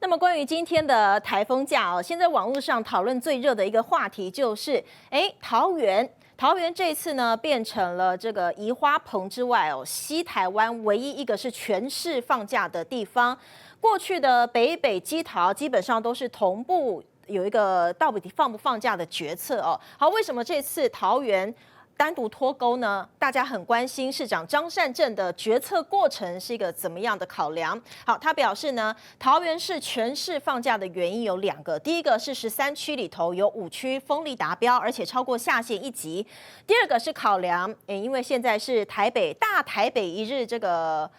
那么关于今天的台风假哦，现在网络上讨论最热的一个话题就是，桃园这次呢变成了这个宜花棚之外哦，西台湾唯一一个是全市放假的地方。过去的北基桃基本上都是同步有一个到底放不放假的决策哦。好，为什么这次桃园单独脱钩呢？大家很关心市长张善政的决策过程是一个怎么样的考量？好，他表示呢，桃园市全市放假的原因有2个，第一个是13区里头有5区风力达标，而且超过下限1级；第二个是考量，因为现在是大台北一日这个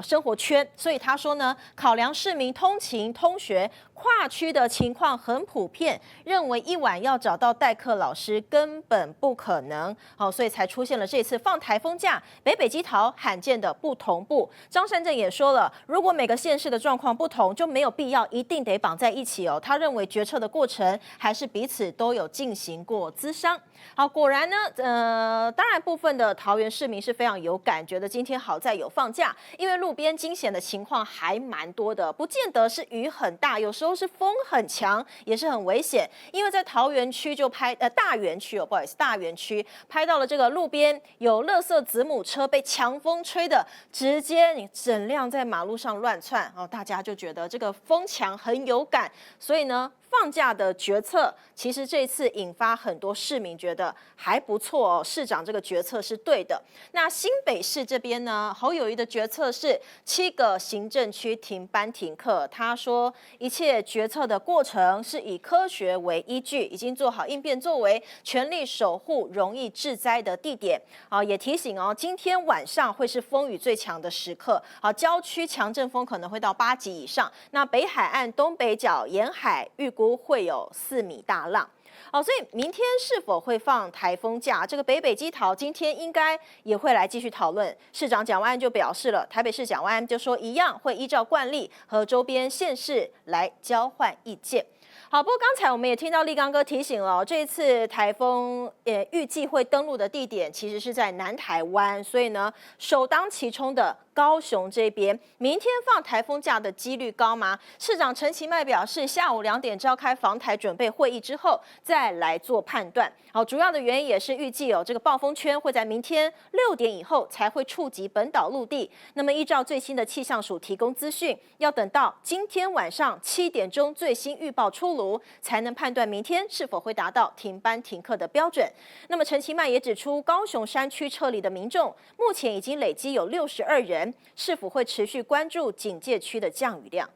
生活圈，所以他说呢，考量市民通勤通学跨区的情况很普遍，认为一晚要找到代课老师根本不可能，所以才出现了这次放台风假，北基桃罕见的不同步。张善政也说了，如果每个县市的状况不同，就没有必要一定得绑在一起哦。他认为决策的过程还是彼此都有进行过咨商。好，果然呢，当然部分的桃园市民是非常有感觉的，今天好在有放假，因为路边惊险的情况还蛮多的，不见得是雨很大，有时候是风很强，也是很危险。因为在桃园区就大园区哦，不好意思，大园区拍到了这个路边有垃圾子母车被强风吹的，直接你整辆在马路上乱窜哦，大家就觉得这个风强很有感，所以呢，放假的决策，其实这次引发很多市民觉得还不错哦，市长这个决策是对的。那新北市这边呢，侯友宜的决策是7个行政区停班停课，他说一切决策的过程是以科学为依据，已经做好应变作为，全力守护容易致灾的地点。也提醒哦，今天晚上会是风雨最强的时刻，郊区强阵风可能会到8级以上，那北海岸东北角沿海预估会有4米大浪。所以明天是否会放台风假？这个北基桃今天应该也会来继续讨论。市长蒋万安就表示了，台北市蒋万安就说一样会依照惯例和周边县市来交换意见。好，不过刚才我们也听到立刚哥提醒了，这一次台风预计会登陆的地点其实是在南台湾，所以呢，首当其冲的高雄这边，明天放台风假的几率高吗？市长陈其迈表示，下午2点召开防台准备会议之后，再来做判断。好，主要的原因也是预计这个暴风圈会在明天6点以后才会触及本岛陆地。那么依照最新的气象署提供资讯，要等到今天晚上7点钟最新预报出炉，才能判断明天是否会达到停班停课的标准。那么陈其迈也指出，高雄山区撤离的民众目前已经累积有62人，是否会持续关注警戒区的降雨量？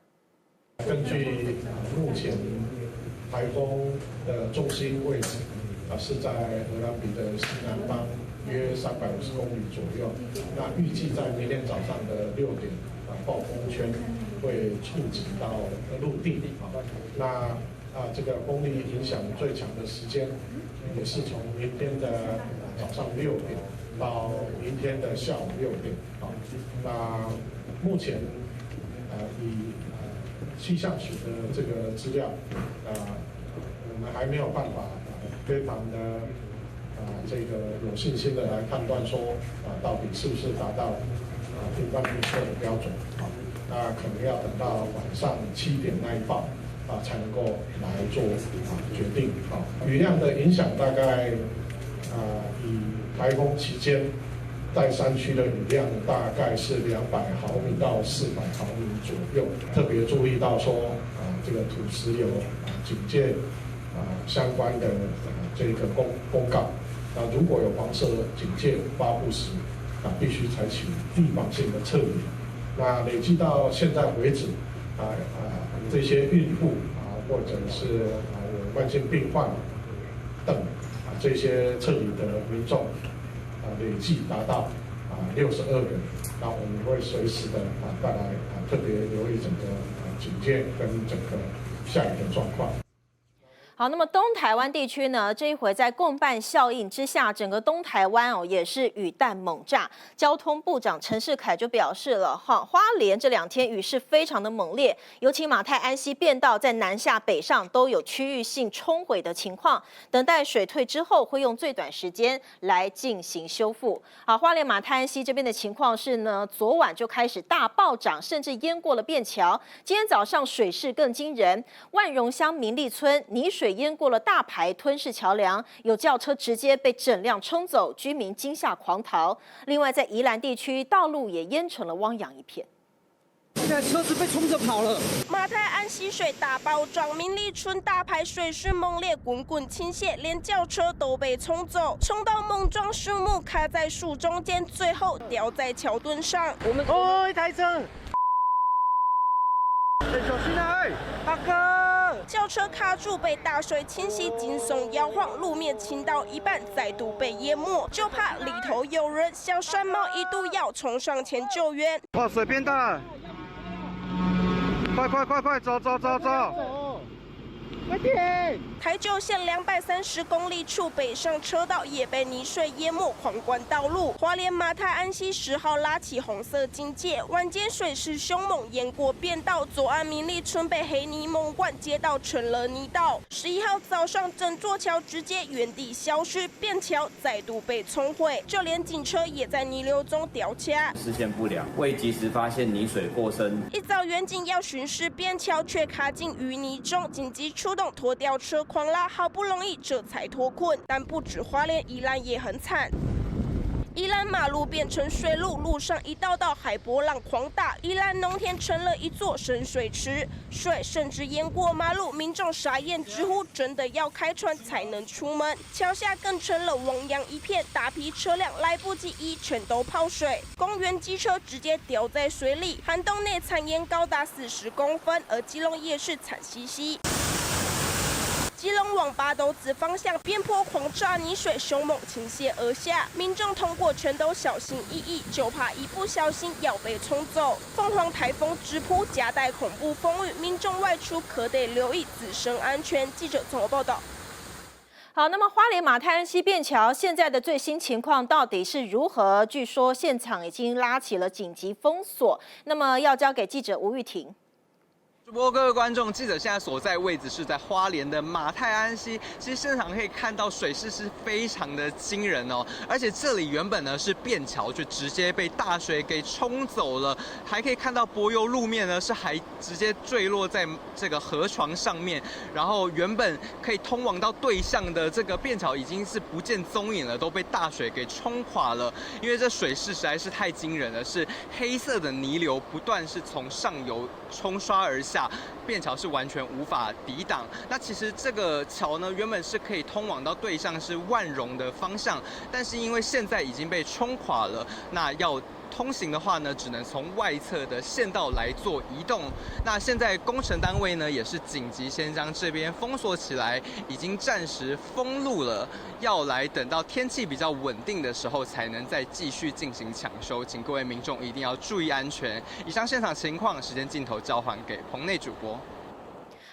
根据目前台风的中心位置是在荷兰比的西南方约350公里左右，那预计在明天早上的6点暴风圈会触及到陆地。那这个风力影响最强的时间也是从明天的早上6点到明天的下午6点。那目前以气象署的这个资料，我们还没有办法非常的这个有信心的来判断说到底是不是达到停班停课的标准。那可能要等到晚上7点那一报才能够来做决定。雨量的影响大概以台风期间在山区的雨量大概是200毫米到400毫米左右，特别注意到说这个土石有警戒相关的这个公告。如果有黄色警戒发布时，必须采取地方性的撤离。那累计到现在为止，这些孕妇或者是有慢性病患等这些撤离的民众累计达到62人。那我们会随时的带来特别留意整个警戒跟整个下雨的状况。好，那么东台湾地区呢，这一回在共办效应之下，整个东台湾也是雨弹猛炸。交通部长陈世凯就表示了，花莲这2天雨势非常的猛烈，尤其马太安溪变道在南下北上都有区域性冲毁的情况，等待水退之后会用最短时间来进行修复。好，花莲马太安溪这边的情况是呢，昨晚就开始大暴涨，甚至淹过了便桥。今天早上水势更惊人，万荣乡民利村泥水淹过了大排吞噬桥梁，有轿车直接被整辆冲走，居民惊吓狂逃。另外，在宜兰地区，道路也淹成了汪洋一片。现在车子被冲着跑了。马太安溪水大暴涨，民利村大排水势猛烈，滚滚倾泻，连轿车都被冲走，冲到孟庄树木卡在树中间，最后掉在桥墩上。一台车。小心啊！大哥！轿车卡住，被大水侵袭，惊悚摇晃，路面倾到一半，再度被淹没，就怕里头有人。小山猫一度要冲上前救援。哇，水变大！快，走！快点！台九线230公里处北上车道也被泥水淹没，狂灌道路。花莲马太安溪10号拉起红色警戒，晚间水势凶猛，淹过便道，左岸民利村被黑泥猛灌，街道成了泥道。11号早上，整座桥直接原地消失，便桥再度被冲毁，就连警车也在泥流中掉卡。视线不良，未及时发现泥水过深。一早远警要巡视便桥，却卡进淤泥中，紧急出动拖吊车狂拉，好不容易这才脱困。但不止花莲，宜兰也很惨。宜兰马路变成水路，路上一道道海波浪狂打，宜兰农田成了一座深水池，水甚至淹过马路，民众傻眼直呼真的要开船才能出门。桥下更成了汪洋一片，大批车辆来不及移，全都泡水。公园机车直接掉在水里，涵洞内残淹高达40公分，而基隆也是惨兮兮。基隆往八斗子方向，边坡狂炸泥水凶猛倾泻而下，民众通过全都小心翼翼，就怕一不小心要被冲走。凤凰台风直扑，夹带恐怖风雨，民众外出可得留意自身安全。记者综合报道。好，那么花莲马太安溪便桥现在的最新情况到底是如何？据说现场已经拉起了紧急封锁，那么要交给记者吴玉婷。主播各位观众，记者现在所在位置是在花莲的马太安溪。其实现场可以看到水势是非常的惊人哦，而且这里原本呢是便桥，就直接被大水给冲走了。还可以看到柏油路面呢是还直接坠落在这个河床上面，然后原本可以通往到对向的这个便桥已经是不见踪影了，都被大水给冲垮了。因为这水势实在是太惊人了，是黑色的泥流不断是从上游冲刷而下。便桥是完全无法抵挡。那其实这个桥呢，原本是可以通往到对向是万荣的方向，但是因为现在已经被冲垮了，那要通行的话呢，只能从外侧的县道来做移动。那现在工程单位呢，也是紧急先将这边封锁起来，已经暂时封路了，要来等到天气比较稳定的时候，才能再继续进行抢修。请各位民众一定要注意安全。以上现场情况，时间镜头交还给棚内主播。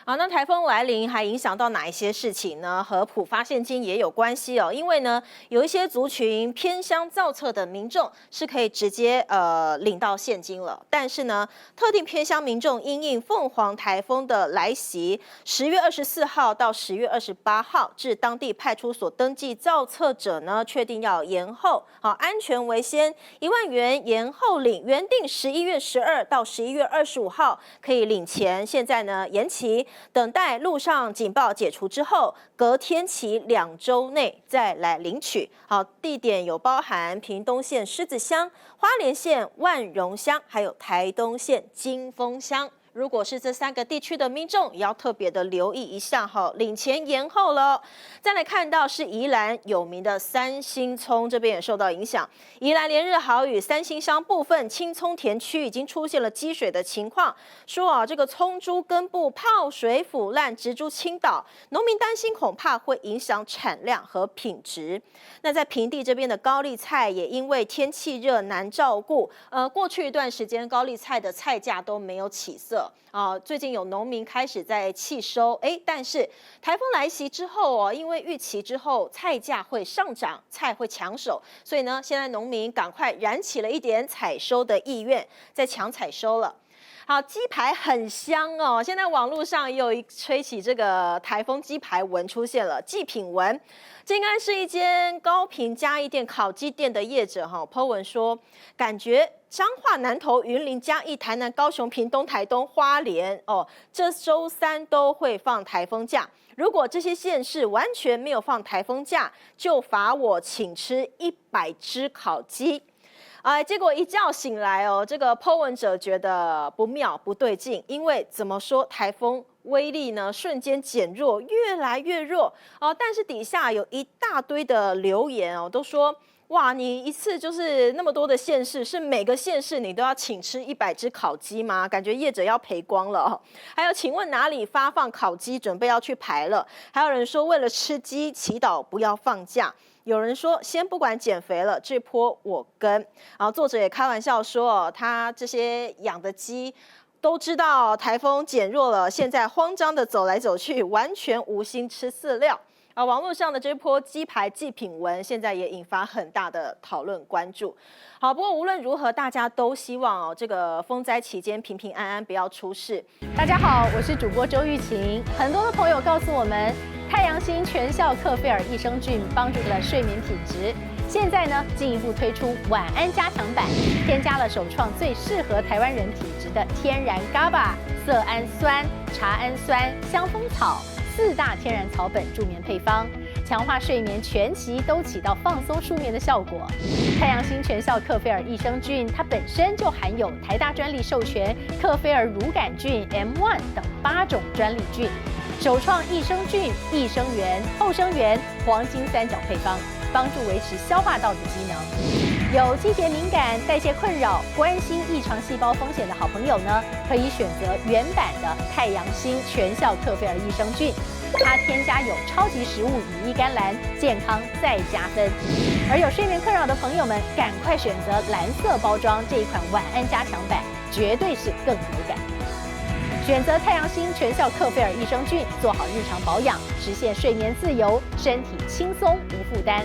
好，那台风来临还影响到哪一些事情呢？和普发现金也有关系哦。因为呢，有一些族群偏乡造册的民众是可以直接领到现金了，但是呢，特定偏乡民众因应凤凰台风的来袭，10月24号到10月28号至当地派出所登记造册者呢，确定要延后，好，安全为先，1万元延后领，原定11月12到11月25号可以领钱，现在呢延期。等待路上警报解除之后，隔天起2周内再来领取。好，地点有包含屏东县狮子乡、花莲县万荣乡，还有台东县金峰乡。如果是这3个地区的民众，也要特别的留意一下哈，领钱延后了。再来看到是宜兰有名的三星葱，这边也受到影响。宜兰连日豪雨，三星乡部分青葱田区已经出现了积水的情况，说这个葱株根部泡水腐烂，植株倾倒，农民担心恐怕会影响产量和品质。那在平地这边的高丽菜也因为天气热难照顾，过去一段时间高丽菜的菜价都没有起色。了最近有农民开始在弃收，但是台风来袭之后因为预期之后菜价会上涨，菜会抢手，所以呢，现在农民赶快燃起了一点采收的意愿，在抢采收了。好，鸡排很香哦！现在网络上也有吹起这个台风鸡排文出现了，祭品文。这应该是一间高屏嘉义店烤鸡店的业者po文说，感觉彰化、南投、云林、嘉义、台南、高雄、屏东、台东、花莲这周3都会放台风假。如果这些县市完全没有放台风假，就罚我请吃100只烤鸡。结果一觉醒来这个 po 文者觉得不妙不对劲，因为怎么说台风威力呢瞬间减弱，越来越弱但是底下有一大堆的留言都说，哇，你一次就是那么多的县市，是每个县市你都要请吃100只烤鸡吗？感觉业者要赔光了还有，请问哪里发放烤鸡，准备要去排了？还有人说为了吃鸡祈祷不要放假。有人说，先不管减肥了，这波我跟。然后作者也开玩笑说，他这些养的鸡都知道台风减弱了，现在慌张的走来走去，完全无心吃饲料。网络上的这波鸡排祭品文，现在也引发很大的讨论关注。好，不过无论如何，大家都希望这个风灾期间平平安安，不要出事。大家好，我是主播周玉琴。很多的朋友告诉我们，太阳星全效克菲尔益生菌帮助了睡眠品质。现在呢，进一步推出晚安加强版，添加了首创最适合台湾人体质的天然 GABA、色氨酸、茶氨酸、香蜂草4大天然草本助眠配方，强化睡眠全期都起到放松舒眠的效果。太阳星全效克菲尔益生菌，它本身就含有台大专利授权克菲尔乳杆菌 M1 等8种专利菌，首创益生菌、益生元、后生元黄金3角配方，帮助维持消化道的机能。有季节敏感、代谢困扰、关心异常细胞风险的好朋友呢，可以选择原版的太阳星全效克菲尔益生菌，它添加有超级食物羽衣甘蓝，健康再加分。而有睡眠困扰的朋友们，赶快选择蓝色包装这一款晚安加强版，绝对是更有感。选择太阳星全效克菲尔益生菌，做好日常保养，实现睡眠自由，身体轻松无负担。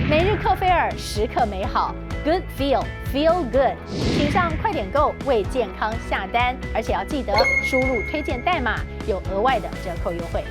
每日克菲尔，时刻美好 ，Good Feel Good， 请上快点购为健康下单，而且要记得输入推荐代码，有额外的折扣优惠。